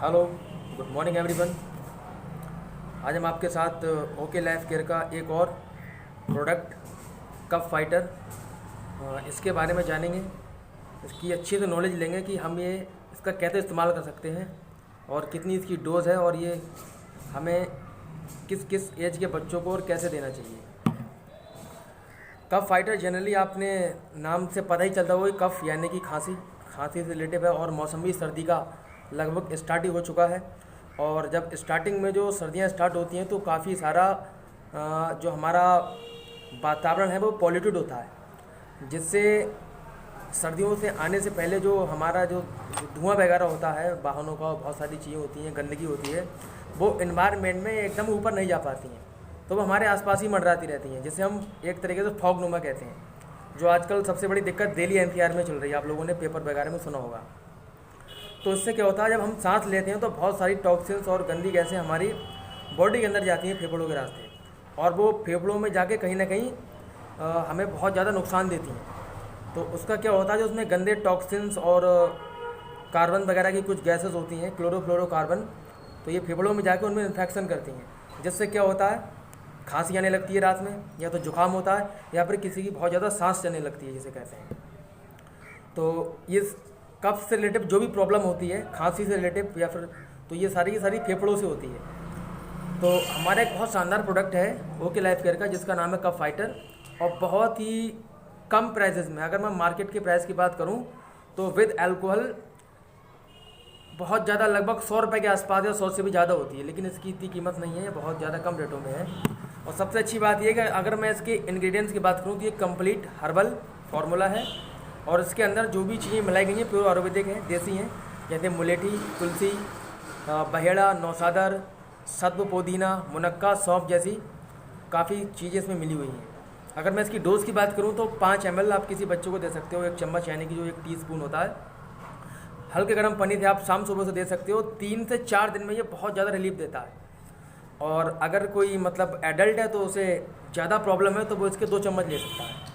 Hello, good morning everyone. आज हम आपके साथ ओके लाइफ केयर का एक और प्रोडक्ट कफ फाइटर इसके बारे में जानेंगे। इसकी अच्छी से नॉलेज लेंगे कि हम ये इसका कैसे इस्तेमाल कर सकते हैं और कितनी इसकी डोज़ है और ये हमें किस किस एज के बच्चों को और कैसे देना चाहिए। कफ फाइटर जनरली आपने नाम से पता ही चलता होगा कि कफ यानी कि खांसी से रिलेटिव है और मौसमी सर्दी का लगभग स्टार्ट ही हो चुका है। और जब स्टार्टिंग में जो सर्दियां स्टार्ट होती हैं तो काफ़ी सारा जो हमारा वातावरण है वो पॉल्यूटेड होता है, जिससे सर्दियों से आने से पहले जो हमारा जो धुआं वगैरह होता है वाहनों का, बहुत सारी चीज़ें होती हैं, गंदगी होती है, वो एनवायरनमेंट में एकदम ऊपर नहीं जा पाती हैं, तो वो हमारे आसपास ही मंडराती रहती हैं, जिसे हम एक तरीके से फॉग नुमा कहते हैं, जो आजकल सबसे बड़ी दिक्कत दिल्ली एनसीआर में चल रही है। आप लोगों ने पेपर वगैरह में सुना होगा। तो इससे क्या होता है, जब हम सांस लेते हैं तो बहुत सारी टॉक्सिन्स और गंदी गैसें हमारी बॉडी के अंदर जाती हैं फेफड़ों के रास्ते, और वो फेफड़ों में जाके कहीं ना कहीं हमें बहुत ज़्यादा नुकसान देती हैं। तो उसका क्या होता है, जो उसमें गंदे टॉक्सिन्स और कार्बन वगैरह की कुछ गैसेस होती हैं, क्लोरोफ्लोरोकार्बन, तो ये फेफड़ों में जाके उनमें इन्फेक्शन करती हैं, जिससे क्या होता है, खांसी आने लगती है रात में, या तो जुकाम होता है, या फिर किसी की बहुत ज़्यादा सांस चलने लगती है जिसे कहते हैं। तो ये कफ से रिलेटिव जो भी प्रॉब्लम होती है, खांसी से रिलेटिव या फिर, तो ये सारी की सारी फेफड़ों से होती है। तो हमारा एक बहुत शानदार प्रोडक्ट है ओके लाइफ केयर का, जिसका नाम है कफ फाइटर, और बहुत ही कम प्राइसेस में, अगर मैं मार्केट के प्राइस की बात करूं तो विद अल्कोहल बहुत ज़्यादा लगभग 100 रुपये के आसपास या 100 से भी ज़्यादा होती है, लेकिन इसकी इतनी कीमत नहीं है, बहुत ज़्यादा कम रेटों में है। और सबसे अच्छी बात यह है कि अगर मैं इसके इंग्रेडिएंट्स की बात करूँ तो ये कंप्लीट हर्बल फार्मूला है, और इसके अंदर जो भी चीज़ें मिलाई गई हैं प्योर आयुर्वेदिक हैं, देसी हैं, जैसे मुलेठी, तुलसी, बहेड़ा, नौसादर, सत्व, पुदीना, मुनक्का, सौंफ जैसी काफ़ी चीज़ें इसमें मिली हुई हैं। अगर मैं इसकी डोज़ की बात करूँ तो 5 ml आप किसी बच्चों को दे सकते हो, 1 चम्मच यानी कि जो 1 टीस्पून होता है, हल्के गर्म पानी से आप शाम सुबह से दे सकते हो। 3 से 4 दिन में ये बहुत ज़्यादा रिलीफ देता है। और अगर कोई मतलब एडल्ट है तो उसे ज़्यादा प्रॉब्लम है तो वो इसके 2 चम्मच ले सकता है।